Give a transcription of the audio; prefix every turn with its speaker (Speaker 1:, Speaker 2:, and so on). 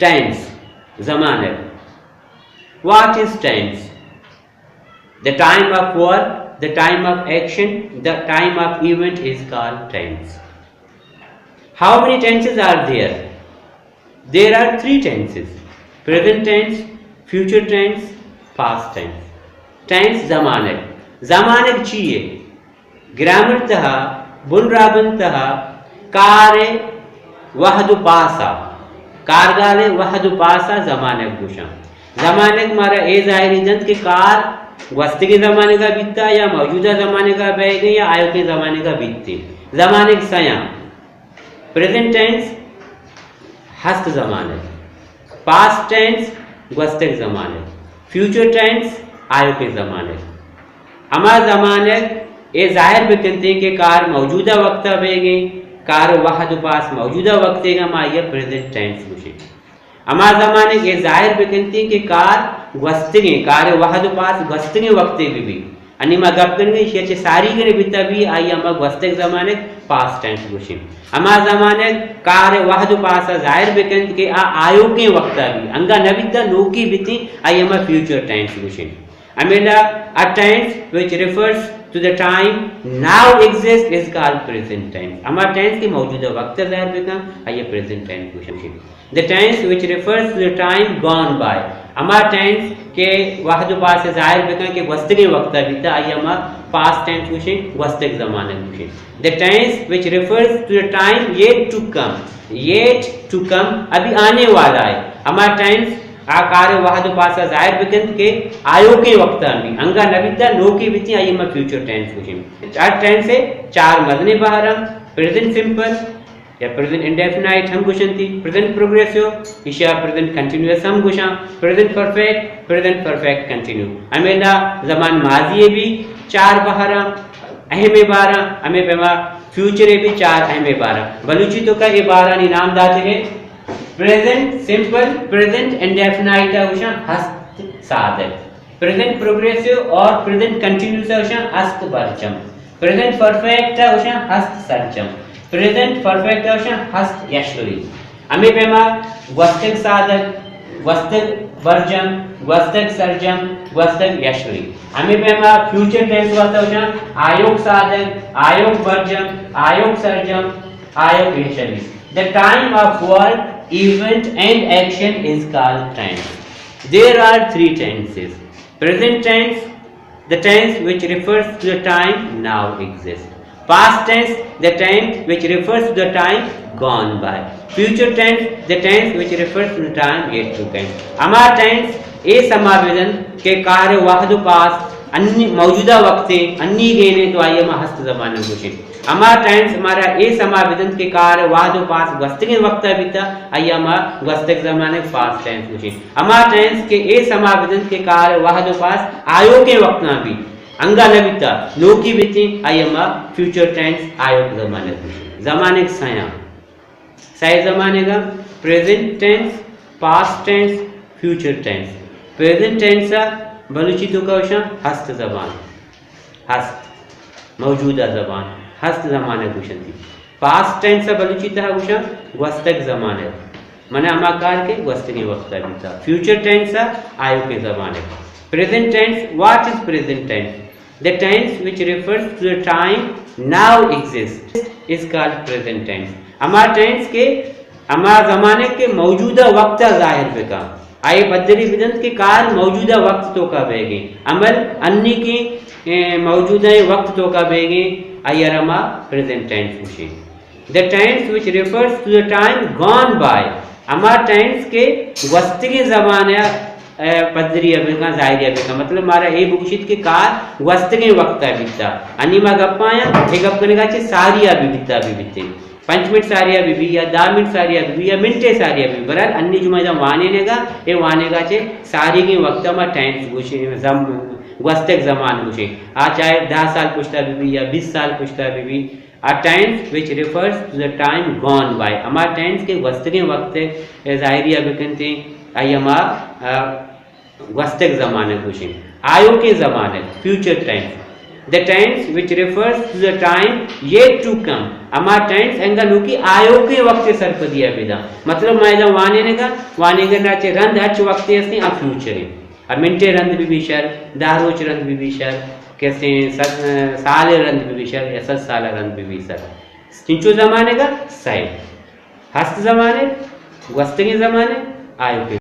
Speaker 1: tense, zamane. What is tense? The time of verb, the time of action, the time of event is called tense. How many tenses are there? There are three tenses: present tense, future tense, past tense. Tense zamane. Zamane chiye. Grammar taha, bunraban taha, kare wahdu pasa. कारगाले वहदु पासा जमाने गुशा. जमाने मारा ए जाहिरी जंत के car वस्ती के ज़माने का बीतता या मौजूदा ज़माने का बैगे या आयो के ज़माने का बीतती. ज़माने की सया प्रेजेंट टेंस हस्त ज़माने, पास्ट टेंस वस्ती के ज़माने, फ्यूचर टेंस आयो के ज़माने. हमारे ज़माने ए जाहिर बिकते के कार मौजूदा वक्त बैगे कार वहद पास मौजूदा वक्त का माया प्रेजेंट टेंस मुशी. हमारे ज़माने के जाहिर बिकती के कार वस्ती कार वहद पास वस्ती वक्त भी अनिमा गप करने शेचे सारी के बिता भी आई हम वस्ते ज़माने पास्ट टेंस मुशी. हमारे ज़माने कार वहद पास जाहिर बिकती के आयो के वक्त भी अंगा नबिता नोकी बिती आई हम फ्यूचर टेंस मुशी. Amela, a tense which refers to the time now exists is called present tense. हमारा tense के मौजूदा वक्त ज़ाहिर बिकम आइए present tense पूछें. The tense which refers to the time gone by. हमारा tense के वाहद पास से ज़ाहिर बिकम के वक्त के वक्त बीता आइए हमारा past tense पूछें वक्त के ज़माने पूछें. The tense which refers to the time yet to come. Yet to come अभी आने वाला है. हमारा tense आकार वहद पासा जाहिर बिकंत के आयो के वक्त में अंगा नबिता नो की बिती आई में फ्यूचर टेंस पूछें. चार टेंस से चार मदने बाहर प्रेजेंट सिंपल या प्रेजेंट इंडेफिनाइट हम क्वेश्चन थी, प्रेजेंट प्रोग्रेसिव इशा प्रेजेंट कंटीन्यूअस हम क्वेश्चन, प्रेजेंट परफेक्ट कंटिन्यू. हमेला जमान माजी भी चार बाहर अहमे बारह हमें पेमा फ्यूचर भी चार अहमे बारह. बलूची तो का ये बारह नाम दाते हैं प्रेजेंट सिंपल, प्रेजेंट इंडेफिनाइट है हस्त साधक, प्रेजेंट प्रोग्रेसिव और प्रेजेंट कंटिन्यूअस है हस्त परचम, प्रेजेंट परफेक्ट है हस्त सरचम, प्रेजेंट परफेक्ट है हस्त यशवरी. हमें पेमा वस्तक साधक, वस्तक वर्जम, वस्तक सरजम, वस्तक यशवरी. हमें पेमा फ्यूचर टेंस होता है आयोग साधक, आयोग वर्जम, आयोग सरजम, आयोग यशवरी. The time of work, event and action is called tense. There are three tenses. Present tense, the tense which refers to the time now exists. Past tense, the tense which refers to the time gone by. Future tense, the tense which refers to the time yet to come. हमारा tense ए समावेदन के कार्य वाहद पास अन्य मौजूदा वक्त अन्य गेने तो आइए हम हस्त ज़माने पूछें. हमारा टेंस हमारा ए समावेदन के कार्य वाद पास वस्त के वक्त बीता आइए हम वस्त ज़माने पास्ट टेंस पूछें. हमारा टेंस के ए समावेदन के कार्य वाद पास आयो के वक्त ना भी अंगा न बीता नो की बीती आइए हम फ्यूचर टेंस आयो के ज़माने पूछें. ज़माने के सही ज़माने का present tense, past tense, future tense. Present tense Balochi तो का हस्त ज़बान, हस्त मौजूदा ज़बान हस्त ज़माने क्वेश्चन थी. पास्ट टेंस से बलूची था क्वेश्चन वस्तक ज़माने मने अमाकार के वस्त के वक्त बीता. फ्यूचर टेंस से आयु के ज़माने. Present tense, what is present tense? The tense which refers to the time now exist is called present tense. हमारा टेंस के हमारा ज़माने के मौजूदा वक्त जाहिर बेका आए बदरी विदंत के कार मौजूदा वक्त तो का बेगे अमल अन्य की मौजूदा वक्त तो का बेगे आयरमा प्रेजेंट टेंस पूछे. The tense which refers to the time gone by. हमारा टेंस के वक्त के ज़माने पदरी अबेका जाहिर अबेका मतलब हमारा ए बुकशित के कार वस्त के वक्त बीता अनिमा गप्पाया एक गप करने का सारी अभी बीता भी बीते 5 मिनट सारिया बीबी या 10 मिनट सारिया बीबी या मिनटे सारिया बीबी बराबर अन्य जुमा वाने नेगा ये वाने का चे सारी के वक्त में टेंस पूछे जम वस्तक ज़मान पूछे आ चाहे 10 साल पूछता बीबी या 20 साल पूछता बीबी. A tense which refers to the time gone by. हमारा टेंस के वस्त के वक्त जाहिरी अभिकनते आई हमारा वस्तक ज़माने पूछे. आयो के ज़माने future tense. the tense which refers to the time yet to come. अमा tense एंगा नुकी आयो के वक्त सरपदिया बिदा मतलब मैं जब वाने का नाचे रंध हच वक्त ऐसे आ फ्यूचर है और मिनटे रंध भी बिशर दारोच रंध भी बिशर कैसे साल रंध भी बिशर या 7 साल रंध भी बिशर चिंचो ज़माने का साइड हस्त ज़माने वस्तगी ज़माने आयो के